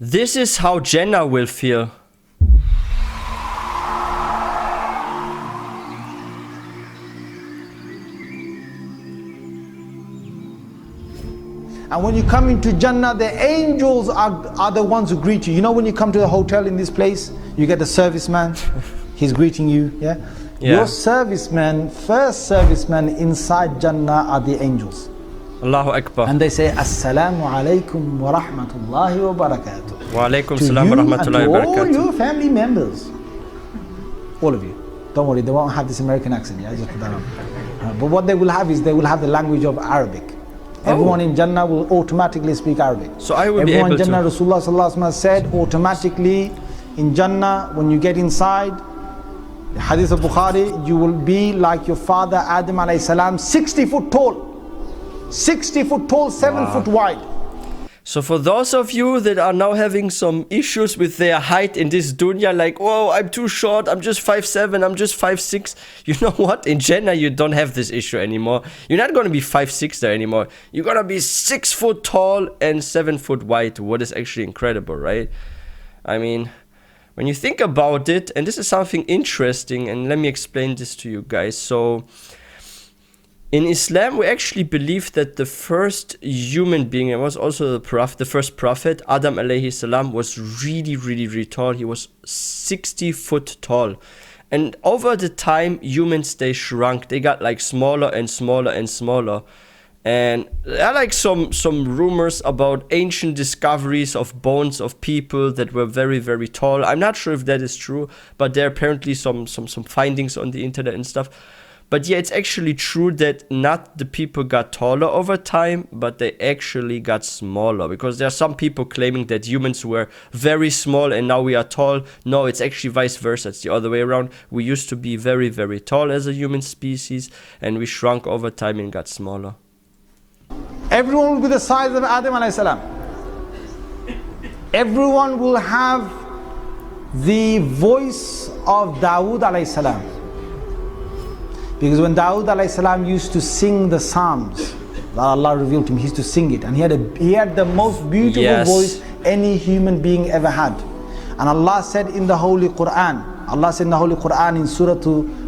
This is how Jannah will feel. And when you come into Jannah, the angels are the ones who greet you. You know when you come to the hotel in this place, you get the serviceman, he's greeting you, yeah? Your serviceman, first serviceman inside Jannah are the angels. Allahu Akbar. And they say, Assalamu alaikum wa rahmatullahi wa barakatuh. Wa alaikum salam wa rahmatullahi wa barakatuh. To all your family members. All of you. Don't worry, they won't have this American accent, yeah? Just put that on. But what they will have is, they will have the language of Arabic. Everyone in Jannah will automatically speak Arabic. So I will be able to. Everyone in Jannah, Rasulullah sallallahu alaihi wasallam said, automatically in Jannah, when you get inside, the Hadith of Bukhari, you will be like your father Adam alayhi salam, 60 foot tall. 60 foot tall, 7 foot wide. So for those of you that are now having some issues with their height in this dunya, like, whoa, I'm too short, I'm just 5'7", I'm just 5'6", you know what? In Jannah, you don't have this issue anymore. You're not going to be 5'6" there anymore. You're going to be 6 foot tall and 7 foot wide, what is actually incredible, right? I mean, when you think about it, and this is something interesting, and let me explain this to you guys. So, in Islam, we actually believe that the first human being, and was also the first prophet, Adam alayhi salam, was really tall. He was 60 foot tall. And over the time, humans, they shrunk. They got like smaller and smaller and smaller. And there are like some rumors about ancient discoveries of bones of people that were very tall. I'm not sure if that is true, but there are apparently some findings on the internet and stuff. But yeah, it's actually true that not the people got taller over time, but they actually got smaller. Because there are some people claiming that humans were very small and now we are tall. No, it's actually vice versa. It's the other way around. We used to be very tall as a human species, and we shrunk over time and got smaller. Everyone will be the size of Adam alayhi salam. Everyone will have the voice of Dawood alayhi salam. Because when Dawood alayhi salam used to sing the Psalms that Allah revealed to him, he used to sing it, and he had the most beautiful voice any human being ever had. And Allah said in the Holy Quran, in Surah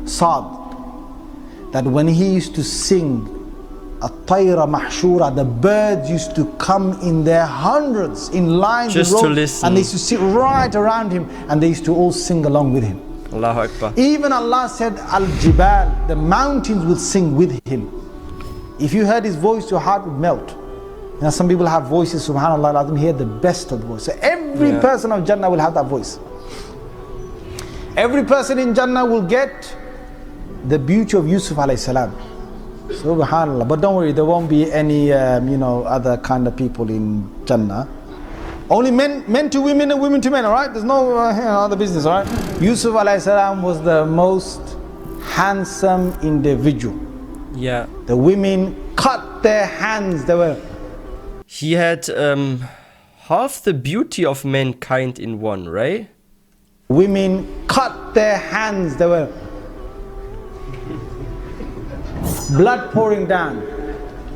Sad, that when he used to sing At-Tayra Mahshura, the birds used to come in their hundreds, in lines, just to listen, and they used to sit right around him, and they used to all sing along with him. Allahu Akbar. Even Allah said, Al-Jibal, the mountains would sing with him. If you heard his voice, your heart would melt. You know, some people have voices, subhanAllah, he had the best of the voice. So every person of Jannah will have that voice. Every person in Jannah will get the beauty of Yusuf alayhi salam. Subhanallah. But don't worry, there won't be any other kind of people in Jannah. Only men to women and women to men, alright? There's no other business, alright? Yusuf alayhi salam was the most handsome individual. Yeah. The women cut their hands. He had half the beauty of mankind in one, right? Women cut their hands. There were blood pouring down.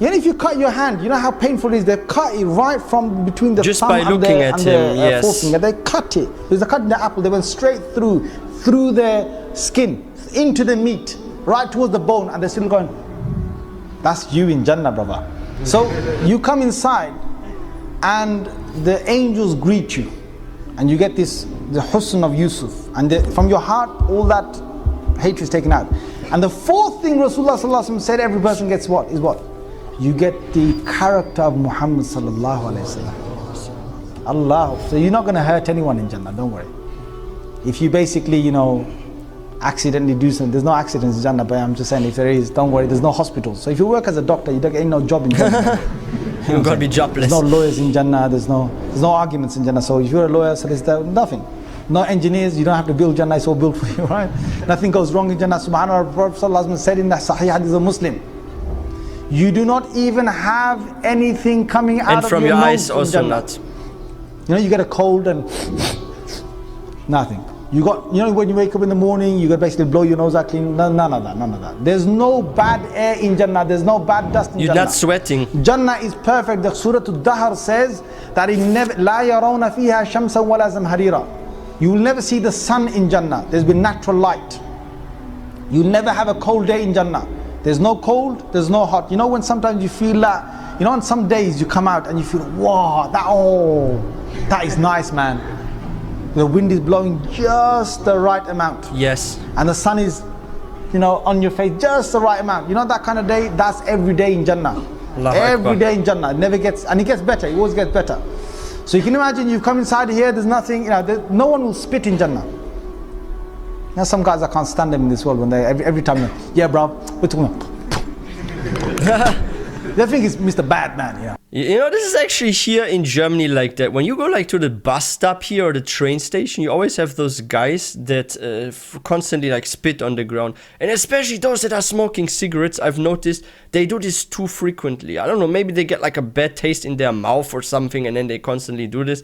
Even if you cut your hand, you know how painful it is. They cut it right from between the just thumb by and looking at him, yes. forefinger. They cut it. There's a cut in the apple. They went straight through their skin, into the meat, right towards the bone, and they're still going. That's you in Jannah, brother. So you come inside, and the angels greet you, and you get the husn of Yusuf, and from your heart, all that hatred is taken out. And the fourth thing Rasulullah sallallahu alaihi wasallam said, every person gets what? Is what? You get the character of Muhammad sallallahu alaihi wasallam. Allah. So you're not going to hurt anyone in Jannah, don't worry. If you basically, accidentally do something, there's no accidents in Jannah, but I'm just saying, if there is, don't worry, there's no hospitals. So if you work as a doctor, you ain't no job in Jannah. You're going to be jobless. There's no lawyers in Jannah, there's no arguments in Jannah. So if you're a lawyer, so there's nothing. No engineers, you don't have to build Jannah, it's all built for you, right? Nothing goes wrong in Jannah. Subhanallah, Prophet sallallahu alaihi wasallam said in the Sahih Hadith of Muslim, you do not even have anything coming out of your nose eyes also Jannah. Not. You get a cold and nothing. You got, you know, when you wake up in the morning, you got basically blow your nose out clean. None of that, none of that. There's no bad air in Jannah. There's no bad dust in You're Jannah. not sweating. Jannah is perfect. The Surah Al-Dahr says that it never, لا يرون فيها شمسا ولا زمهريرا. You will never see the sun in Jannah. There's been natural light. You'll never have a cold day in Jannah. There's no cold, there's no hot. You know when sometimes you feel that, you know on some days you come out and you feel, wow, that is nice, man. The wind is blowing just the right amount. Yes. And the sun is, you know, on your face just the right amount. You know that kind of day? That's every day in Jannah. Every day in Jannah. It never gets, and it gets better. It always gets better. So you can imagine you've come inside here, there's nothing, you know, no one will spit in Jannah. Now some guys, I can't stand them in this world when they, every time, yeah bro, we're talking. They think it's Mr. Bad Man, yeah. You know, this is actually here in Germany like that. When you go like to the bus stop here or the train station, you always have those guys that constantly like spit on the ground. And especially those that are smoking cigarettes, I've noticed they do this too frequently. I don't know, maybe they get like a bad taste in their mouth or something and then they constantly do this.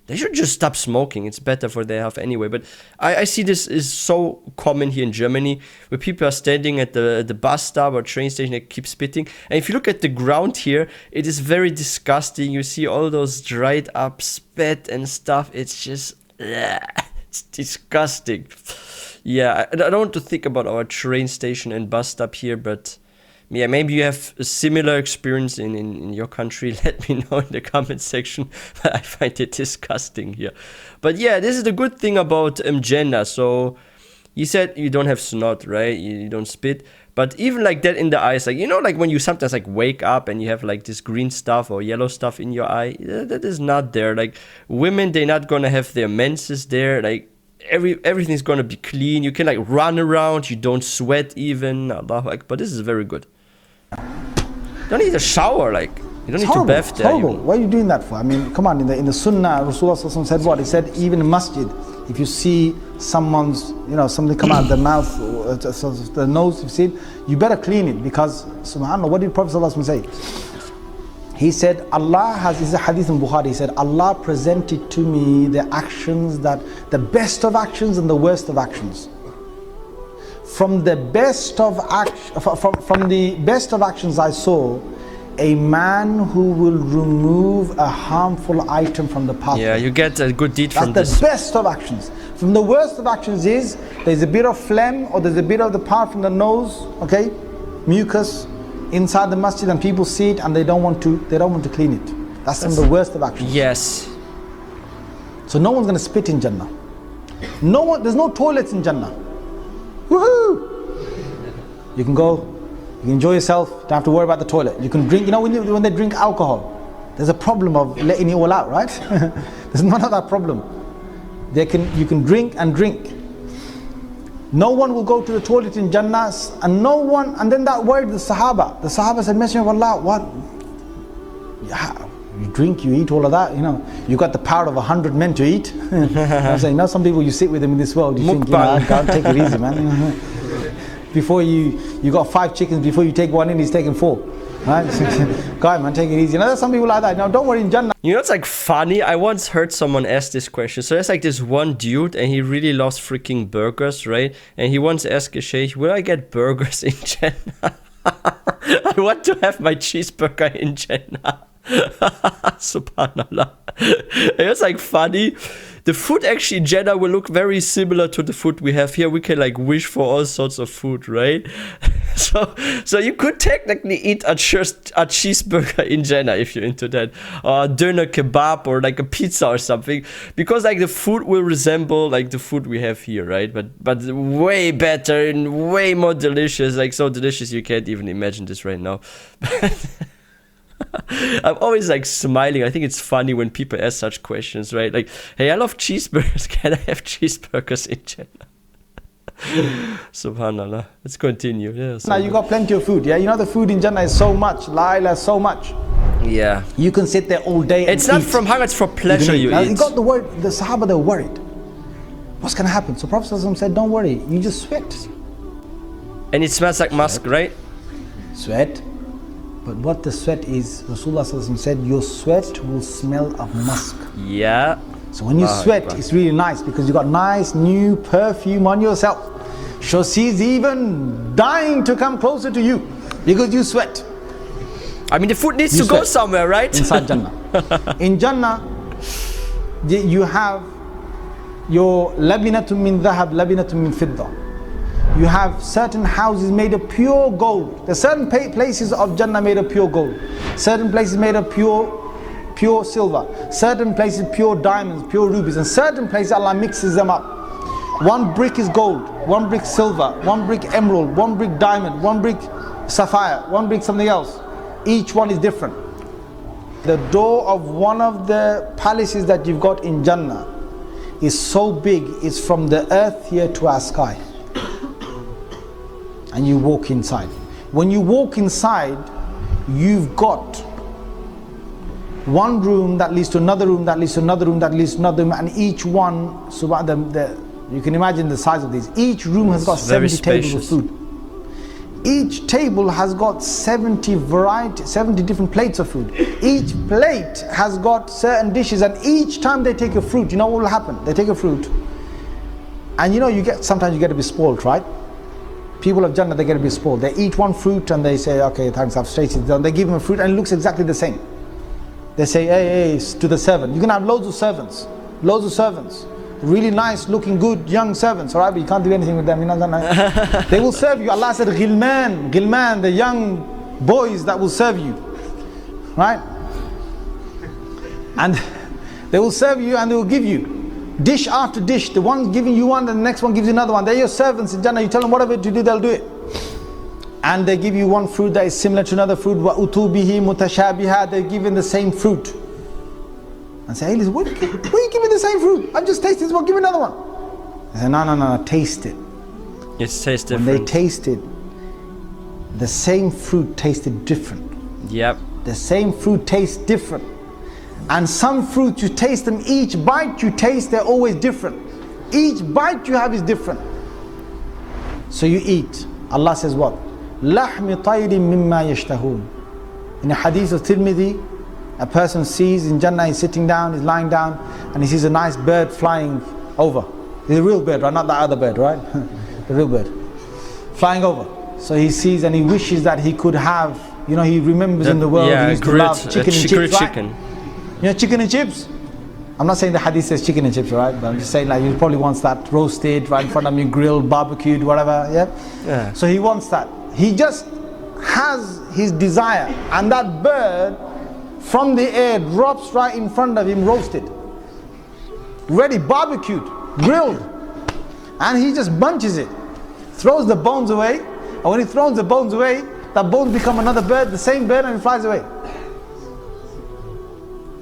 They should just stop smoking. It's better for their health anyway. But I see this is so common here in Germany, where people are standing at the bus stop or train station, they keep spitting. And if you look at the ground here, it is very disgusting. You see all those dried up spit and stuff. It's just, it's disgusting. Yeah, I don't want to think about our train station and bus stop here, but yeah, maybe you have a similar experience in your country. Let me know in the comment section. I find it disgusting here. But yeah, this is the good thing about Jannah. So you said you don't have snot, right? You don't spit. But even like that in the eyes, like, you know, like when you sometimes like wake up and you have like this green stuff or yellow stuff in your eye, that is not there. Like women, they're not gonna have their menses there. Like everything's gonna be clean. You can like run around. You don't sweat even. But this is very good. You don't need a shower, like you don't need to bath there. What are you doing that for? I mean, come on, in the Sunnah, Rasulullah said what? He said even in masjid, if you see someone's, you know, something come out of their mouth or the nose, you've seen, you better clean it, because subhanAllah, what did Prophet ﷺ say? He said, Allah has, this is a hadith in Bukhari, he said, Allah presented to me the actions that, the best of actions and the worst of actions. From the best of from the best of actions I saw a man who will remove a harmful item from the path. Yeah, you get a good deed from this. That's the best of actions. From the worst of actions is there's a bit of phlegm or there's a bit of the part from the nose, okay, mucus inside the masjid, and people see it and they don't want to clean it. That's from the worst of actions. Yes. So no one's going to spit in Jannah. No one. There's no toilets in Jannah. Woohoo! You can go, you can enjoy yourself, don't have to worry about the toilet. You can drink, you know when they drink alcohol, there's a problem of letting it all out, right? There's none of that problem. You can drink and drink. No one will go to the toilet in Jannah, and no one, and then that word, the Sahaba said, Messenger of Allah, what? Yeah, you drink, you eat all of that, you know, you got the power of 100 men to eat. I'm saying, now some people you sit with them in this world, you think, you know, God, take it easy, man. Before you got 5 chickens, before you take one in, he's taking 4. Right? God, man, take it easy. Now there's some people like that. Now don't worry, in Jannah. You know, it's like funny. I once heard someone ask this question. So there's like this one dude, and he really loves freaking burgers, right? And he once asked a sheikh, will I get burgers in Jannah? I want to have my cheeseburger in Jannah. Subhanallah. It's like funny. The food actually in Jannah will look very similar to the food we have here. We can like wish for all sorts of food, right? So you could technically eat a cheeseburger in Jannah if you're into that, or a doner kebab, or like a pizza or something, because like the food will resemble like the food we have here, right? But way better and way more delicious, like so delicious you can't even imagine this right now. I'm always like smiling. I think it's funny when people ask such questions, right? Like, hey, I love cheeseburgers. Can I have cheeseburgers in Jannah? Subhanallah. Let's continue. Yeah, now you got plenty of food. Yeah, you know the food in Jannah is so much. La ilaha, so much. Yeah. You can sit there all day. It's not from hunger. It's for pleasure. You now, eat. You got the word. The Sahaba, they're worried. What's gonna happen? So Prophet said, "Don't worry. You just sweat." And it smells like musk, right? Sweat. But what the sweat is, Rasulullah said, your sweat will smell of musk. Yeah. So when you sweat, it's really nice because you got nice new perfume on yourself. So she's even dying to come closer to you because you sweat. I mean, the food needs to go somewhere, right? Inside Jannah. In Jannah, you have your labinatun min dhahab, labinatun min fidda. You have certain houses made of pure gold. There's certain places of Jannah made of pure gold. Certain places made of pure silver. Certain places pure diamonds, pure rubies. And certain places Allah mixes them up. One brick is gold, one brick silver, one brick emerald, one brick diamond, one brick sapphire, one brick something else. Each one is different. The door of one of the palaces that you've got in Jannah is so big, it's from the earth here to our sky. And you walk inside. When you walk inside, you've got one room that leads to another room, that leads to another room, that leads to another room, and each one, you can imagine the size of these. Each room has got 70 tables of food. Each table has got 70 different plates of food. Each plate has got certain dishes, and each time they take a fruit, you know what will happen? They take a fruit, and you know sometimes you get a bit spoiled, right? People of Jannah, they get a bit spoiled. They eat one fruit and they say, okay, thanks, I've tasted it. They give him a fruit and it looks exactly the same. They say, hey, to the servant. You can have loads of servants. Really nice, looking good, young servants, alright, but you can't do anything with them. They will serve you. Allah said, Ghilman, the young boys that will serve you. Right? And they will serve you and they will give you dish after dish. The one giving you one, and the next one gives you another one. They're your servants in Jannah. You tell them whatever to do, they'll do it. And they give you one fruit that is similar to another fruit. وَأُتُوا بِهِ مُتَشَابِهًا. They're given the same fruit. And say, hey, listen, why are you giving the same fruit? I've just tasted this one, give me another one. They say, no, taste it. It tastes different. When they tasted, the same fruit tasted different. Yep. The same fruit tastes different. And some fruits you taste them, each bite you taste, they're always different. Each bite you have is different. So you eat. Allah says what? لَحْمِ طَيْرٍ مِمَّا يَشْتَهُونَ. In a hadith of Tirmidhi, a person sees in Jannah, he's sitting down, he's lying down, and he sees a nice bird flying over. It's a real bird, right? Not that other bird, right? The real bird. Flying over. So he sees and he wishes that he could have, he remembers in the world he used to love chicken and chips, right? Chicken and chips. I'm not saying the hadith says chicken and chips, right? But I'm just saying like he probably wants that roasted right in front of me, grilled, barbecued, whatever, yeah? So he wants that. He just has his desire, and that bird from the air drops right in front of him, roasted, ready, barbecued, grilled, and he just bunches it, throws the bones away, and when he throws the bones away, that bones become another bird, the same bird, and it flies away.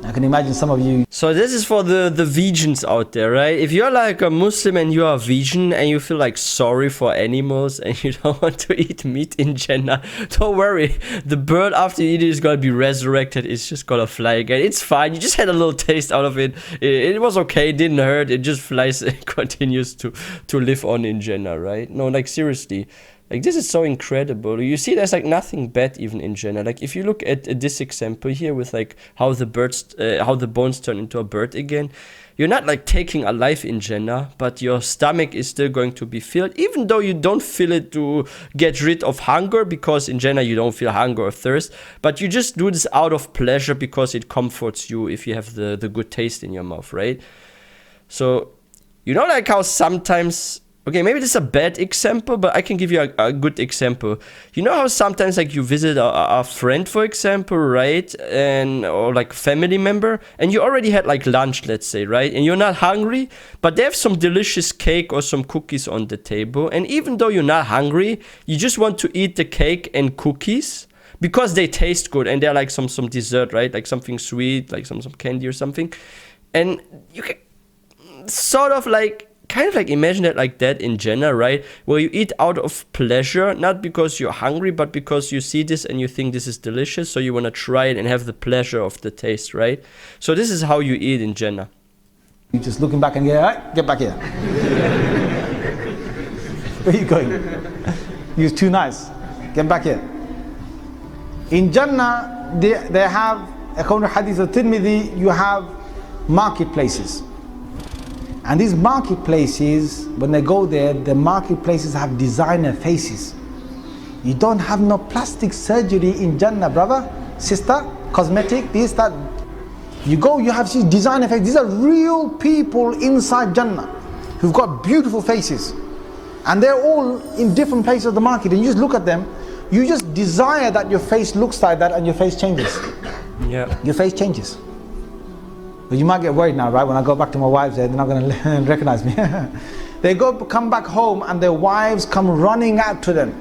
I can imagine some of you. So this is for the vegans out there, right? If you're like a Muslim and you are vegan and you feel like sorry for animals and you don't want to eat meat in Jannah, don't worry. The bird after you eat it is gonna be resurrected. It's just gonna fly again. It's fine. You just had a little taste out of it. It was okay. It didn't hurt. It just flies and continues to live on in Jannah, right? No, like seriously. Like this is so incredible. You see, there's like nothing bad even in Jannah. Like if you look at this example here with like how the bones turn into a bird again, you're not like taking a life in Jannah, but your stomach is still going to be filled, even though you don't feel it to get rid of hunger, because in Jannah you don't feel hunger or thirst, but you just do this out of pleasure because it comforts you if you have the good taste in your mouth, right? So like how sometimes, okay, maybe this is a bad example, but I can give you a good example. You know how sometimes like you visit a friend, for example, right? Or like a family member, and you already had like lunch, let's say, right? And you're not hungry, but they have some delicious cake or some cookies on the table. And even though you're not hungry, you just want to eat the cake and cookies because they taste good and they're like some dessert, right? Like something sweet, like some candy or something. And you can kind of like imagine it like that in Jannah, right? Where you eat out of pleasure, not because you're hungry, but because you see this and you think this is delicious, so you want to try it and have the pleasure of the taste, right? So this is how you eat in Jannah. You're just looking back and get, all right, get back here. Where are you going? You're too nice. Get back here. In Jannah, they have, according to Hadith of Tirmidhi, you have marketplaces. And these marketplaces, when they go there, the marketplaces have designer faces. You don't have no plastic surgery in Jannah, brother, sister, cosmetic, this, that. You go, you have these designer faces. These are real people inside Jannah who've got beautiful faces. And they're all in different places of the market. And you just look at them, you just desire that your face looks like that and your face changes. Yeah. Your face changes. But you might get worried now, right? When I go back to my wives, they're not going to recognize me. They come back home and their wives come running out to them.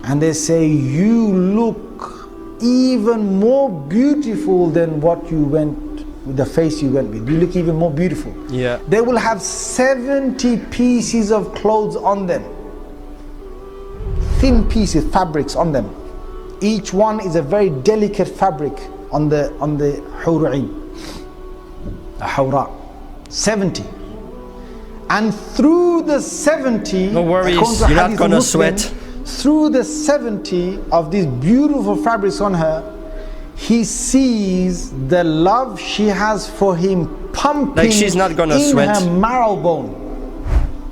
And they say, you look even more beautiful than what you went with, the face you went with. You look even more beautiful. Yeah. They will have 70 pieces of clothes on them. Thin pieces, fabrics on them. Each one is a very delicate fabric on the Hur'in, the Hawra. 70. And through the 70, no worries, you're not gonna sweat. Through the 70 of these beautiful fabrics on her, he sees the love she has for him pumping like she's not gonna in sweat. her marrow bone.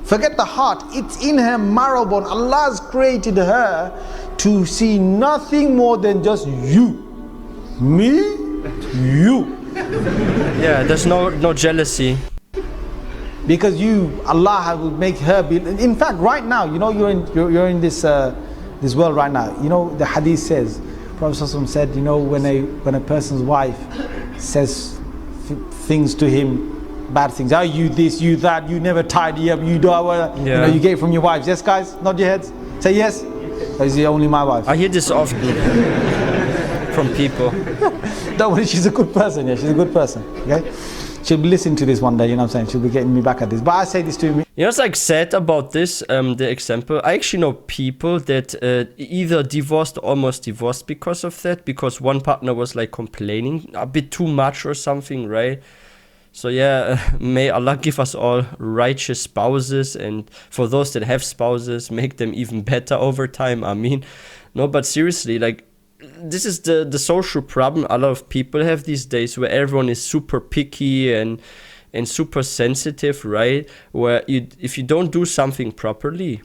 Forget the heart, it's in her marrow bone. Allah has created her to see nothing more than just you. Me, you. Yeah, there's no jealousy. Because Allah will make her be. In fact, right now, you know, you're in this world right now. You know, the hadith says, Prophet ﷺ said, you know, when a person's wife says things to him, bad things, oh, you this, you that, you never tidy up, you do you know, you get it from your wives. Yes, guys, nod your heads, say yes. Is he only my wife? I hear this often from people. Don't worry, she's a good person. Yeah, she's a good person. Okay, she'll be listening to this one day. You know what I'm saying? She'll be getting me back at this. But I say this to me. You know what's like sad about this? The example. I actually know people that either divorced or almost divorced because of that. Because one partner was like complaining a bit too much or something, right? So yeah, may Allah give us all righteous spouses, and for those that have spouses, make them even better over time. I mean, no, but seriously, like, this is the social problem a lot of people have these days, where everyone is super picky and super sensitive, right? Where if you don't do something properly,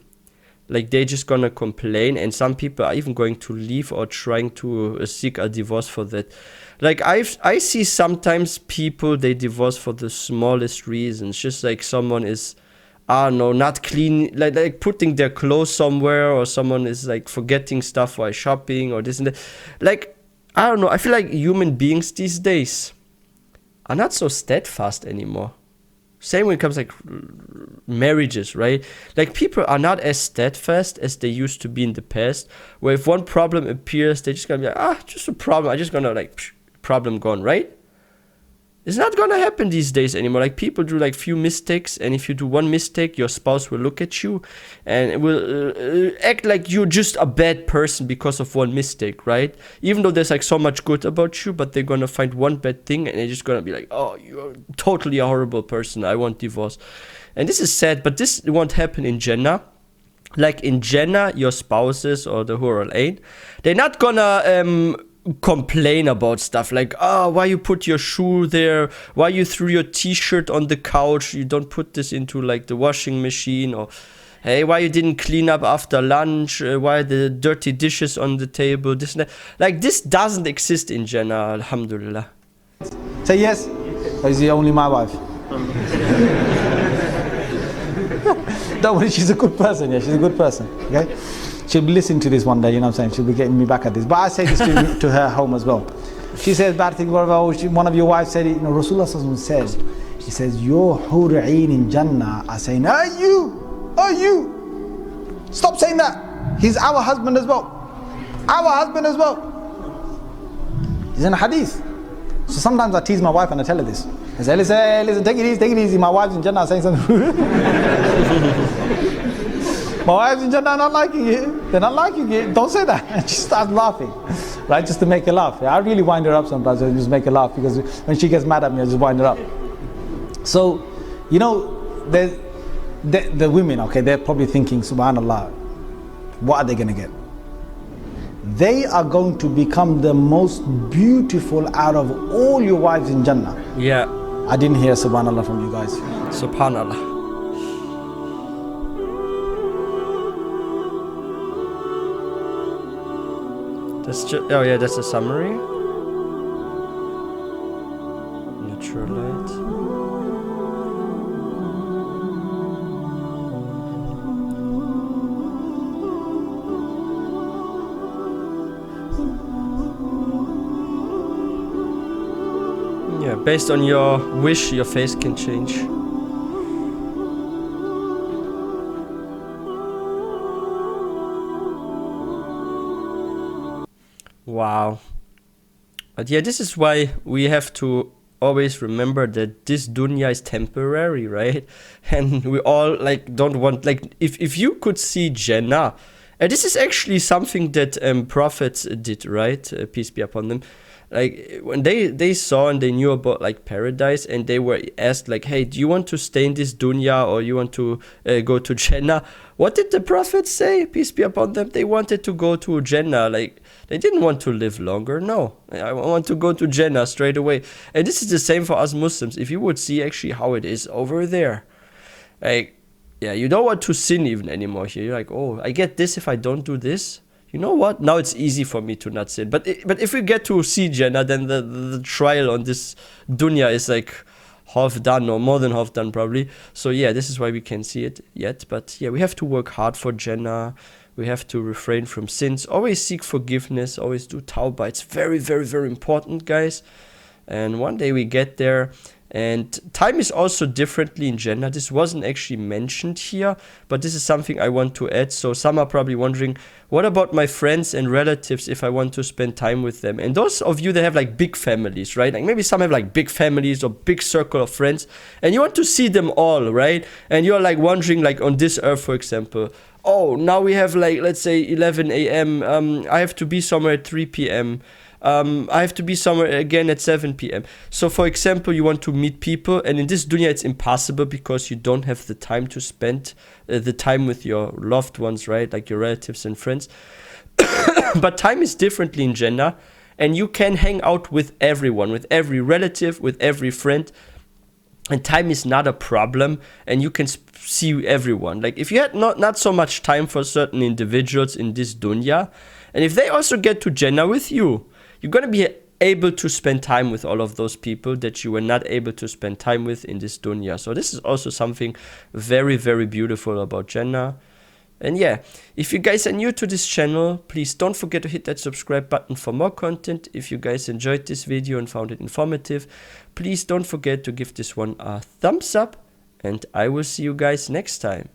like, they're just gonna complain, and some people are even going to leave or trying to seek a divorce for that. Like, I see sometimes people, they divorce for the smallest reasons, just like someone is, I don't know, not clean, like putting their clothes somewhere, or someone is like forgetting stuff while shopping, or this and that. Like, I don't know, I feel like human beings these days are not so steadfast anymore. Same when it comes like marriages, right? Like, people are not as steadfast as they used to be in the past, where if one problem appears, they're just gonna be like, just a problem, I'm just gonna like, problem gone, right? It's not gonna happen these days anymore. Like, people do like few mistakes, and if you do one mistake, your spouse will look at you and it will act like you're just a bad person because of one mistake, right? Even though there's like so much good about you, but they're gonna find one bad thing and they're just gonna be like, oh, you're totally a horrible person, I want divorce. And this is sad, but this won't happen in Jannah. Like, in Jannah, your spouses or the Hur al-Ain, they're not gonna complain about stuff like, oh, why you put your shoe there, why you threw your t-shirt on the couch, you don't put this into like the washing machine, or hey, why you didn't clean up after lunch, why the dirty dishes on the table, this and that. Like, this doesn't exist in Jannah, alhamdulillah. Say yes. Or is he only my wife? Don't worry, she's a good person. Yeah, she's a good person. Okay, she'll be listening to this one day. You know what I'm saying? She'll be getting me back at this. But I say this to her home as well. She says bad things. One of your wives said it. You know, Rasulullah says, he says, your Hur'in in Jannah are saying, are you? Stop saying that. He's our husband as well. Our husband as well. He's in a hadith. So sometimes I tease my wife and I tell her this. I say, listen, take it easy. My wife's in Jannah saying something. My wife's in Jannah not liking it. They're not liking it. Don't say that. And she starts laughing, right? Just to make her laugh. I really wind her up sometimes. I just make her laugh, because when she gets mad at me, I just wind her up. So, you know, the women, okay, they're probably thinking, subhanallah, what are they going to get? They are going to become the most beautiful out of all your wives in Jannah. Yeah. I didn't hear subhanallah from you guys. Subhanallah. That's just, oh yeah, that's a summary. Natural light. Yeah, based on your wish, your face can change. Wow. But yeah, this is why we have to always remember that this dunya is temporary, right? And we all like don't want, like, if you could see Jannah, and this is actually something that prophets did, right? Peace be upon them. Like when they saw and they knew about like paradise, and they were asked like, hey, do you want to stay in this dunya or you want to go to Jannah? What did the prophets say? Peace be upon them. They wanted to go to Jannah. Like they didn't want to live longer. No, I want to go to Jannah straight away. And this is the same for us Muslims. If you would see actually how it is over there, like, yeah, you don't want to sin even anymore here. You're like, oh, I get this if I don't do this. You know what? Now it's easy for me to not sin. But if we get to see Jannah, then the trial on this dunya is like half done, or more than half done probably. So yeah, this is why we can't see it yet. But yeah, we have to work hard for Jannah. We have to refrain from sins. Always seek forgiveness. Always do tawbah. It's very, very, very important, guys. And one day we get there. And time is also differently in Jannah. This wasn't actually mentioned here, but this is something I want to add. So some are probably wondering, what about my friends and relatives if I want to spend time with them? And those of you that have like big families, right? Like maybe some have like big families or big circle of friends, and you want to see them all, right? And you're like wondering, like on this earth, for example, oh, now we have like, let's say 11 a.m. I have to be somewhere at 3 p.m. I have to be somewhere again at 7 p.m. So for example, you want to meet people, and in this dunya it's impossible because you don't have the time to spend the time with your loved ones, right? Like your relatives and friends. But time is differently in Jannah, and you can hang out with everyone, with every relative, with every friend. And time is not a problem, and you can see everyone. Like if you had not so much time for certain individuals in this dunya, and if they also get to Jannah with you, you're going to be able to spend time with all of those people that you were not able to spend time with in this dunya. So this is also something very, very beautiful about Jannah. And yeah, if you guys are new to this channel, please don't forget to hit that subscribe button for more content. If you guys enjoyed this video and found it informative, please don't forget to give this one a thumbs up, and I will see you guys next time.